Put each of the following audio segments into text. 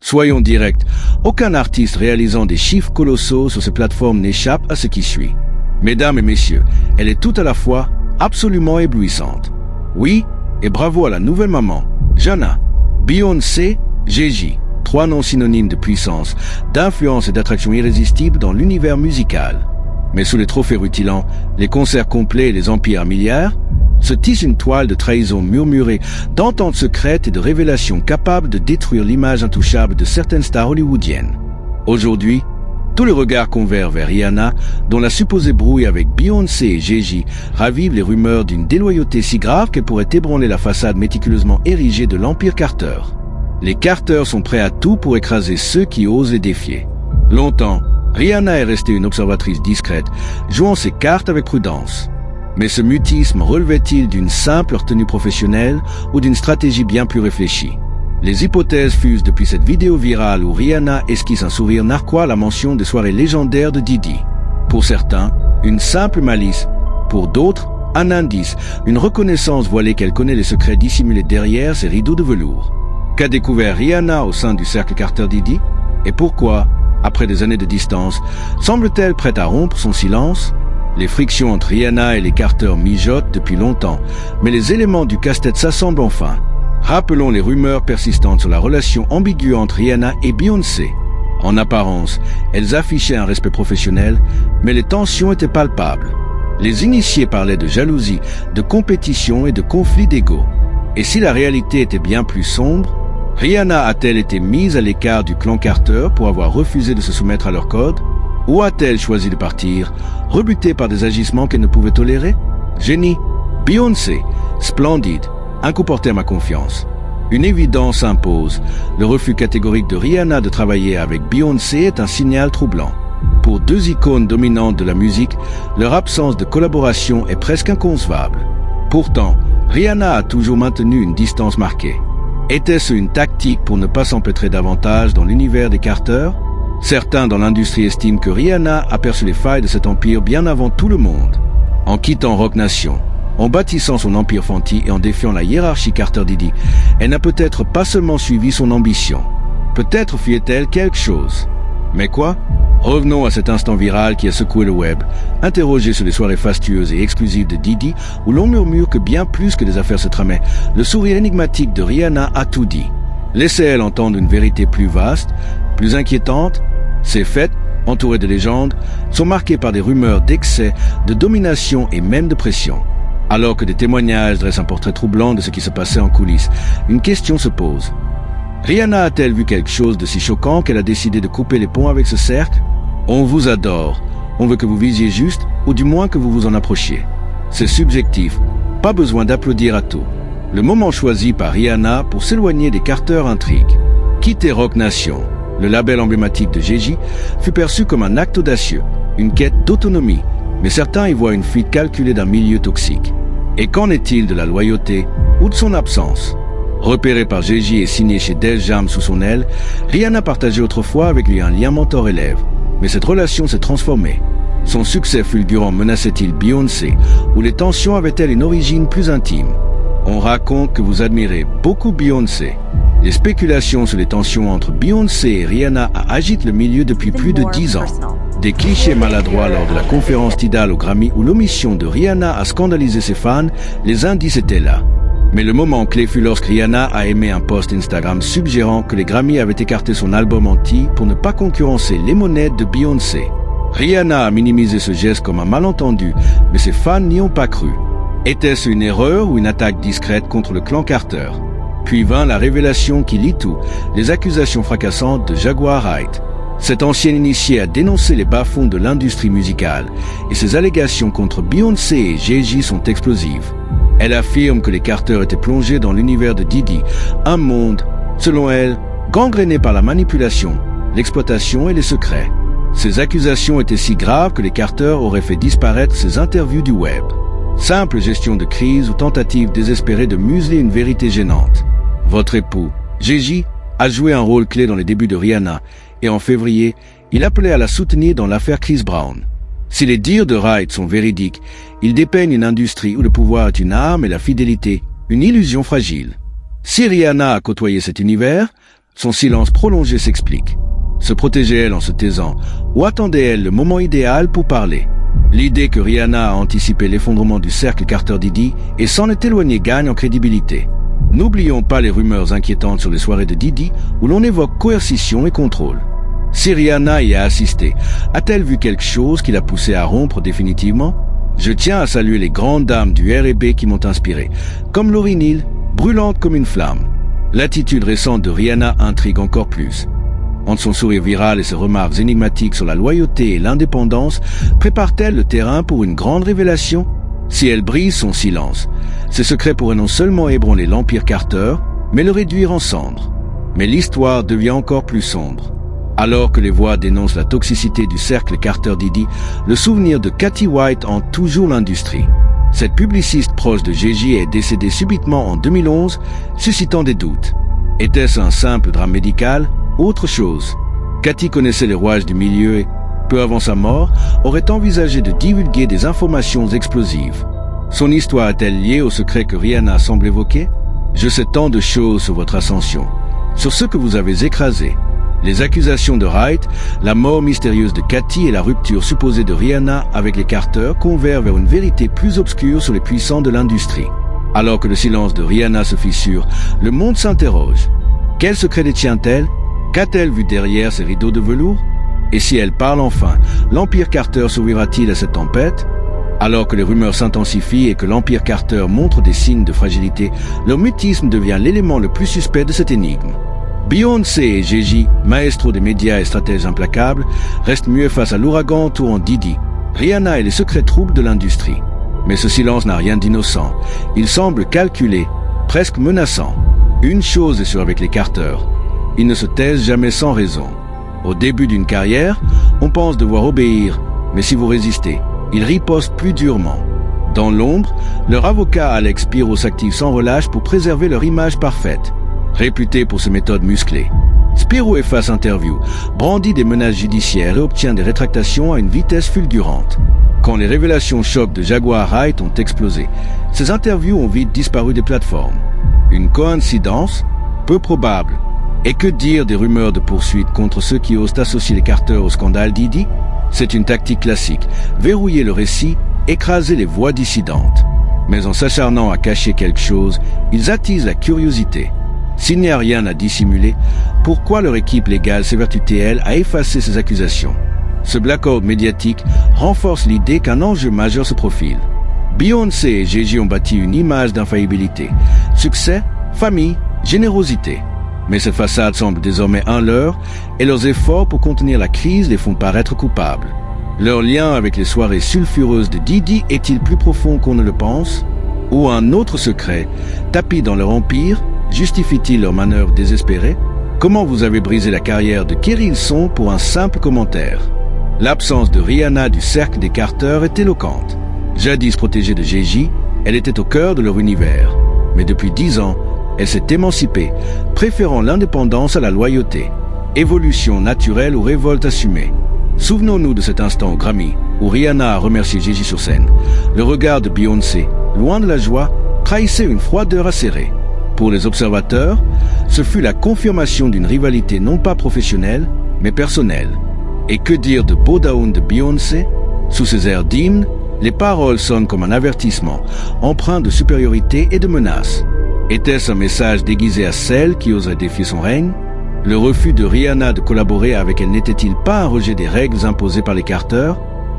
Soyons directs, aucun artiste réalisant des chiffres colossaux sur ces plateformes n'échappe à ce qui suit. Mesdames et messieurs, elle est tout à la fois absolument éblouissante. Oui, et bravo à la nouvelle maman, Jana, Beyoncé, Gigi, 3 noms synonymes de puissance, d'influence et d'attraction irrésistible dans l'univers musical. Mais sous les trophées rutilants, les concerts complets et les empires à milliards, se tisse une toile de trahison murmurée, d'ententes secrètes et de révélations capables de détruire l'image intouchable de certaines stars hollywoodiennes. Aujourd'hui, tous les regards convergent vers Rihanna, dont la supposée brouille avec Beyoncé et Gigi ravive les rumeurs d'une déloyauté si grave qu'elle pourrait ébranler la façade méticuleusement érigée de l'Empire Carter. Les Carter sont prêts à tout pour écraser ceux qui osent les défier. Longtemps, Rihanna est restée une observatrice discrète, jouant ses cartes avec prudence. Mais ce mutisme relevait-il d'une simple retenue professionnelle ou d'une stratégie bien plus réfléchie? Les hypothèses fusent depuis cette vidéo virale où Rihanna esquisse un sourire narquois à la mention des soirées légendaires de Diddy. Pour certains, une simple malice. Pour d'autres, un indice, une reconnaissance voilée qu'elle connaît les secrets dissimulés derrière ces rideaux de velours. Qu'a découvert Rihanna au sein du cercle Carter-Diddy? Et pourquoi, après des années de distance, semble-t-elle prête à rompre son silence? Les frictions entre Rihanna et les Carter mijotent depuis longtemps, mais les éléments du casse-tête s'assemblent enfin. Rappelons les rumeurs persistantes sur la relation ambiguë entre Rihanna et Beyoncé. En apparence, elles affichaient un respect professionnel, mais les tensions étaient palpables. Les initiés parlaient de jalousie, de compétition et de conflits d'ego. Et si la réalité était bien plus sombre, Rihanna a-t-elle été mise à l'écart du clan Carter pour avoir refusé de se soumettre à leur code? Ou a-t-elle choisi de partir, rebutée par des agissements qu'elle ne pouvait tolérer? Génie, Beyoncé, splendide, un coup porté à ma confiance. Une évidence s'impose. Le refus catégorique de Rihanna de travailler avec Beyoncé est un signal troublant. Pour 2 icônes dominantes de la musique, leur absence de collaboration est presque inconcevable. Pourtant, Rihanna a toujours maintenu une distance marquée. Était-ce une tactique pour ne pas s'empêtrer davantage dans l'univers des Carter? Certains dans l'industrie estiment que Rihanna a perçu les failles de cet empire bien avant tout le monde. En quittant Roc Nation, en bâtissant son empire Fenty et en défiant la hiérarchie Carter-Diddy, elle n'a peut-être pas seulement suivi son ambition. Peut-être fuyait-elle quelque chose. Mais quoi? Revenons à cet instant viral qui a secoué le web, interrogé sur les soirées fastueuses et exclusives de Diddy, où l'on murmure que bien plus que des affaires se tramaient, le sourire énigmatique de Rihanna a tout dit. Laissait-elle entendre une vérité plus vaste, plus inquiétante? Ces faits, entourés de légendes, sont marqués par des rumeurs d'excès, de domination et même de pression. Alors que des témoignages dressent un portrait troublant de ce qui se passait en coulisses, une question se pose. Rihanna a-t-elle vu quelque chose de si choquant qu'elle a décidé de couper les ponts avec ce cercle? On vous adore, on veut que vous visiez juste, ou du moins que vous vous en approchiez. C'est subjectif, pas besoin d'applaudir à tout. Le moment choisi par Rihanna pour s'éloigner des Carter intrigue. Quitter Roc Nation, le label emblématique de Gigi, fut perçu comme un acte audacieux, une quête d'autonomie, mais certains y voient une fuite calculée d'un milieu toxique. Et qu'en est-il de la loyauté ou de son absence? Repérée par Gigi et signée chez Def Jam sous son aile, Rihanna partageait autrefois avec lui un lien mentor-élève. Mais cette relation s'est transformée. Son succès fulgurant menaçait-il Beyoncé, ou les tensions avaient-elles une origine plus intime? On raconte que vous admirez beaucoup Beyoncé. Les spéculations sur les tensions entre Beyoncé et Rihanna agitent le milieu depuis plus de 10 ans. Des clichés maladroits lors de la conférence Tidal au Grammy où l'omission de Rihanna a scandalisé ses fans, les indices étaient là. Mais le moment clé fut lorsque Rihanna a aimé un post Instagram suggérant que les Grammy avaient écarté son album anti pour ne pas concurrencer les monnaies de Beyoncé. Rihanna a minimisé ce geste comme un malentendu, mais ses fans n'y ont pas cru. Était-ce une erreur ou une attaque discrète contre le clan Carter? Puis vint la révélation qui lit tout, les accusations fracassantes de Jaguar Wright. Cette ancienne initiée a dénoncé les bas-fonds de l'industrie musicale, et ses allégations contre Beyoncé et Gigi sont explosives. Elle affirme que les Carter étaient plongés dans l'univers de Diddy, un monde, selon elle, gangréné par la manipulation, l'exploitation et les secrets. Ces accusations étaient si graves que les Carter auraient fait disparaître ces interviews du web. Simple gestion de crise ou tentative désespérée de museler une vérité gênante. Votre époux, Gigi, a joué un rôle clé dans les débuts de Rihanna, et en février, il appelait à la soutenir dans l'affaire Chris Brown. Si les dires de Wright sont véridiques, ils dépeignent une industrie où le pouvoir est une arme et la fidélité, une illusion fragile. Si Rihanna a côtoyé cet univers, Son silence prolongé s'explique. Se protégeait-elle en se taisant, ou attendait-elle le moment idéal pour parler? L'idée que Rihanna a anticipé l'effondrement du cercle Carter-Diddy et s'en est éloignée gagne en crédibilité. N'oublions pas les rumeurs inquiétantes sur les soirées de Diddy où l'on évoque coercition et contrôle. Si Rihanna y a assisté, a-t-elle vu quelque chose qui l'a poussée à rompre définitivement? Je tiens à saluer les grandes dames du R&B qui m'ont inspiré, comme Lauryn Hill, brûlante comme une flamme. L'attitude récente de Rihanna intrigue encore plus. Entre son sourire viral et ses remarques énigmatiques sur la loyauté et l'indépendance, prépare-t-elle le terrain pour une grande révélation? Si elle brise son silence, ses secrets pourraient non seulement ébranler l'Empire Carter, mais le réduire en cendres. Mais l'histoire devient encore plus sombre. Alors que les voix dénoncent la toxicité du cercle Carter-Diddy, le souvenir de Kathy White hante toujours l'industrie. Cette publiciste proche de Gigi est décédée subitement en 2011, suscitant des doutes. Était-ce un simple drame médical? Autre chose. Kathy connaissait les rouages du milieu et, peu avant sa mort, aurait envisagé de divulguer des informations explosives. Son histoire est-elle liée au secret que Rihanna semble évoquer? Je sais tant de choses sur votre ascension, sur ce que vous avez écrasé. Les accusations de Wright, la mort mystérieuse de Kathy et la rupture supposée de Rihanna avec les Carter convergent vers une vérité plus obscure sur les puissants de l'industrie. Alors que le silence de Rihanna se fissure, le monde s'interroge. Quel secret détient-elle? Qu'a-t-elle vu derrière ces rideaux de velours? Et si elle parle enfin, l'Empire Carter survivra-t-il à cette tempête? Alors que les rumeurs s'intensifient et que l'Empire Carter montre des signes de fragilité, leur mutisme devient l'élément le plus suspect de cette énigme. Beyoncé et Gigi, maestro des médias et stratèges implacables, restent muets face à l'ouragan entourant Diddy, Rihanna et les secrets troubles de l'industrie. Mais ce silence n'a rien d'innocent. Il semble calculé, presque menaçant. Une chose est sûre avec les Carter. Ils ne se taisent jamais sans raison. Au début d'une carrière, on pense devoir obéir, mais si vous résistez, ils ripostent plus durement. Dans l'ombre, leur avocat Alex Spiro s'active sans relâche pour préserver leur image parfaite. Réputé pour ses méthodes musclées, Spiro efface interview, brandit des menaces judiciaires et obtient des rétractations à une vitesse fulgurante. Quand les révélations chocs de Jaguar Wright ont explosé, ces interviews ont vite disparu des plateformes. Une coïncidence? Peu probable. Et que dire des rumeurs de poursuites contre ceux qui osent associer les Carter au scandale Diddy? C'est une tactique classique, verrouiller le récit, écraser les voix dissidentes. Mais en s'acharnant à cacher quelque chose, ils attisent la curiosité. S'il n'y a rien à dissimuler, pourquoi leur équipe légale s'évertue-t-elle à effacer ces accusations? Ce blackout médiatique renforce l'idée qu'un enjeu majeur se profile. Beyoncé et Gigi ont bâti une image d'infaillibilité. Succès, famille, générosité. Mais cette façade semble désormais un leurre et leurs efforts pour contenir la crise les font paraître coupables. Leur lien avec les soirées sulfureuses de Diddy est-il plus profond qu'on ne le pense? Ou un autre secret, tapis dans leur empire, justifie-t-il leur manœuvre désespérée? Comment vous avez brisé la carrière de Kerry Hilson pour un simple commentaire? L'absence de Rihanna du cercle des Carter est éloquente. Jadis protégée de Gigi, elle était au cœur de leur univers. Mais depuis 10 ans, elle s'est émancipée, préférant l'indépendance à la loyauté. Évolution naturelle ou révolte assumée. Souvenons-nous de cet instant au Grammy, où Rihanna a remercié Gigi sur scène. Le regard de Beyoncé, loin de la joie, trahissait une froideur acérée. Pour les observateurs, ce fut la confirmation d'une rivalité non pas professionnelle, mais personnelle. Et que dire de Bow Down de Beyoncé? Sous ses airs d'hymne, les paroles sonnent comme un avertissement, empreint de supériorité et de menace. Était-ce un message déguisé à celle qui oserait défier son règne? Le refus de Rihanna de collaborer avec elle n'était-il pas un rejet des règles imposées par les Carter?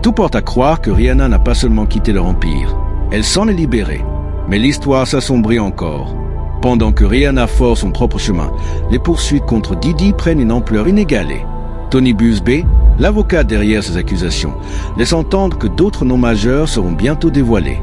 Tout porte à croire que Rihanna n'a pas seulement quitté leur empire, elle s'en est libérée. Mais l'histoire s'assombrit encore. Pendant que Rihanna force son propre chemin, les poursuites contre Diddy prennent une ampleur inégalée. Tony Buzbee, l'avocat derrière ces accusations, laisse entendre que d'autres noms majeurs seront bientôt dévoilés.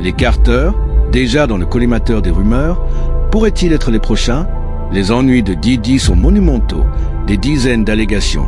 Les Carter, déjà dans le collimateur des rumeurs, pourraient-ils être les prochains? Les ennuis de Diddy sont monumentaux, des dizaines d'allégations,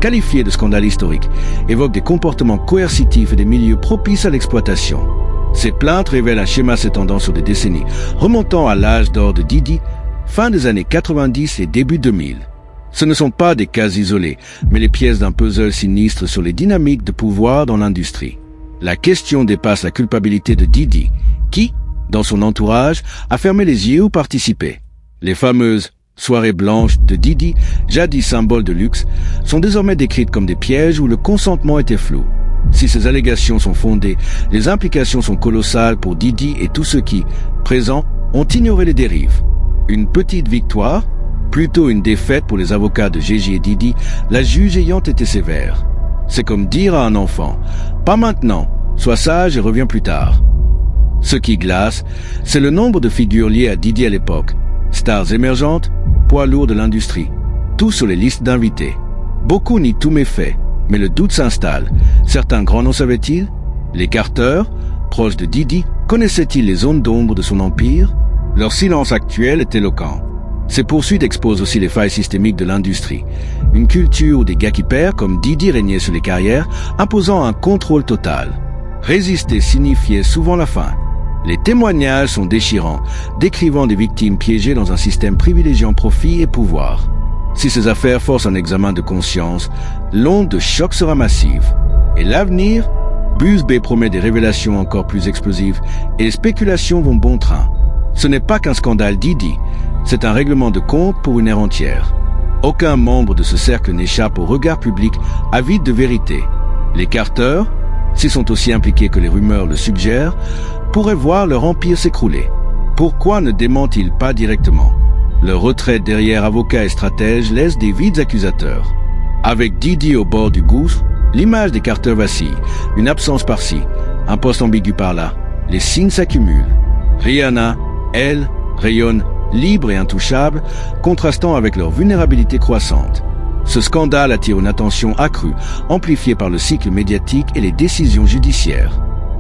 qualifiées de scandales historiques, évoquent des comportements coercitifs et des milieux propices à l'exploitation. Ces plaintes révèlent un schéma s'étendant sur des décennies, remontant à l'âge d'or de Diddy, fin des années 90 et début 2000. Ce ne sont pas des cas isolés, mais les pièces d'un puzzle sinistre sur les dynamiques de pouvoir dans l'industrie. La question dépasse la culpabilité de Diddy, qui, dans son entourage, a fermé les yeux ou participé. Les fameuses soirées blanches de Didi, jadis symbole de luxe, sont désormais décrites comme des pièges où le consentement était flou. Si ces allégations sont fondées, les implications sont colossales pour Didi et tous ceux qui, présents, ont ignoré les dérives. Une petite victoire, plutôt une défaite pour les avocats de Gégé et Didi, la juge ayant été sévère. C'est comme dire à un enfant, « Pas maintenant, sois sage et reviens plus tard ». Ce qui glace, c'est le nombre de figures liées à Didi à l'époque. Stars émergentes, poids lourds de l'industrie, tous sur les listes d'invités. Beaucoup nient tous mes faits, mais le doute s'installe. Certains grands noms savaient-ils? Les Carter, proches de Didi, connaissaient-ils les zones d'ombre de son empire? Leur silence actuel est éloquent. Ces poursuites exposent aussi les failles systémiques de l'industrie. Une culture où des gars qui perdent, comme Didi, régnaient sur les carrières, imposant un contrôle total. Résister signifiait souvent la fin. Les témoignages sont déchirants, décrivant des victimes piégées dans un système privilégiant profit et pouvoir. Si ces affaires forcent un examen de conscience, l'onde de choc sera massive. Et l'avenir? Buse B promet des révélations encore plus explosives et les spéculations vont bon train. Ce n'est pas qu'un scandale Didi, c'est un règlement de compte pour une ère entière. Aucun membre de ce cercle n'échappe au regard public avide de vérité. Les Carter, s'ils sont aussi impliqués que les rumeurs le suggèrent, pourraient voir leur empire s'écrouler. Pourquoi ne démentent-ils pas directement? Leur retraite derrière avocats et stratèges laisse des vides accusateurs. Avec Didi au bord du gouffre, l'image des Carter vacille, une absence par-ci, un poste ambigu par-là. Les signes s'accumulent. Rihanna, elle, rayonne libre et intouchable, contrastant avec leur vulnérabilité croissante. Ce scandale attire une attention accrue, amplifiée par le cycle médiatique et les décisions judiciaires.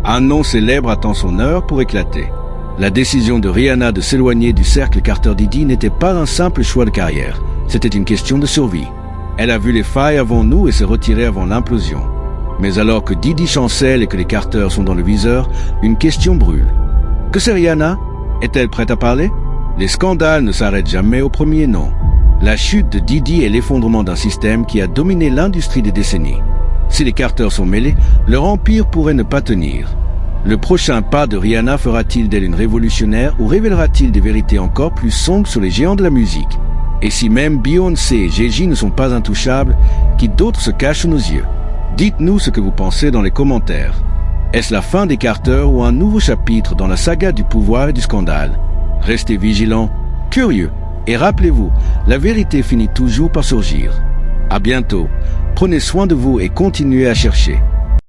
Un nom célèbre attend son heure pour éclater. La décision de Rihanna de s'éloigner du cercle Carter-Didi n'était pas un simple choix de carrière, c'était une question de survie. Elle a vu les failles avant nous et s'est retirée avant l'implosion. Mais alors que Didi chancelle et que les Carter sont dans le viseur, une question brûle. Que c'est Rihanna? Est-elle prête à parler? Les scandales ne s'arrêtent jamais au premier nom. La chute de Didi est l'effondrement d'un système qui a dominé l'industrie des décennies. Si les Carter sont mêlés, leur empire pourrait ne pas tenir. Le prochain pas de Rihanna fera-t-il d'elle une révolutionnaire ou révélera-t-il des vérités encore plus sombres sur les géants de la musique? Et si même Beyoncé et Gégé ne sont pas intouchables, qui d'autres se cachent sous nos yeux? Dites-nous ce que vous pensez dans les commentaires. Est-ce la fin des Carter ou un nouveau chapitre dans la saga du pouvoir et du scandale? Restez vigilants, curieux, et rappelez-vous, la vérité finit toujours par surgir. À bientôt, prenez soin de vous et continuez à chercher.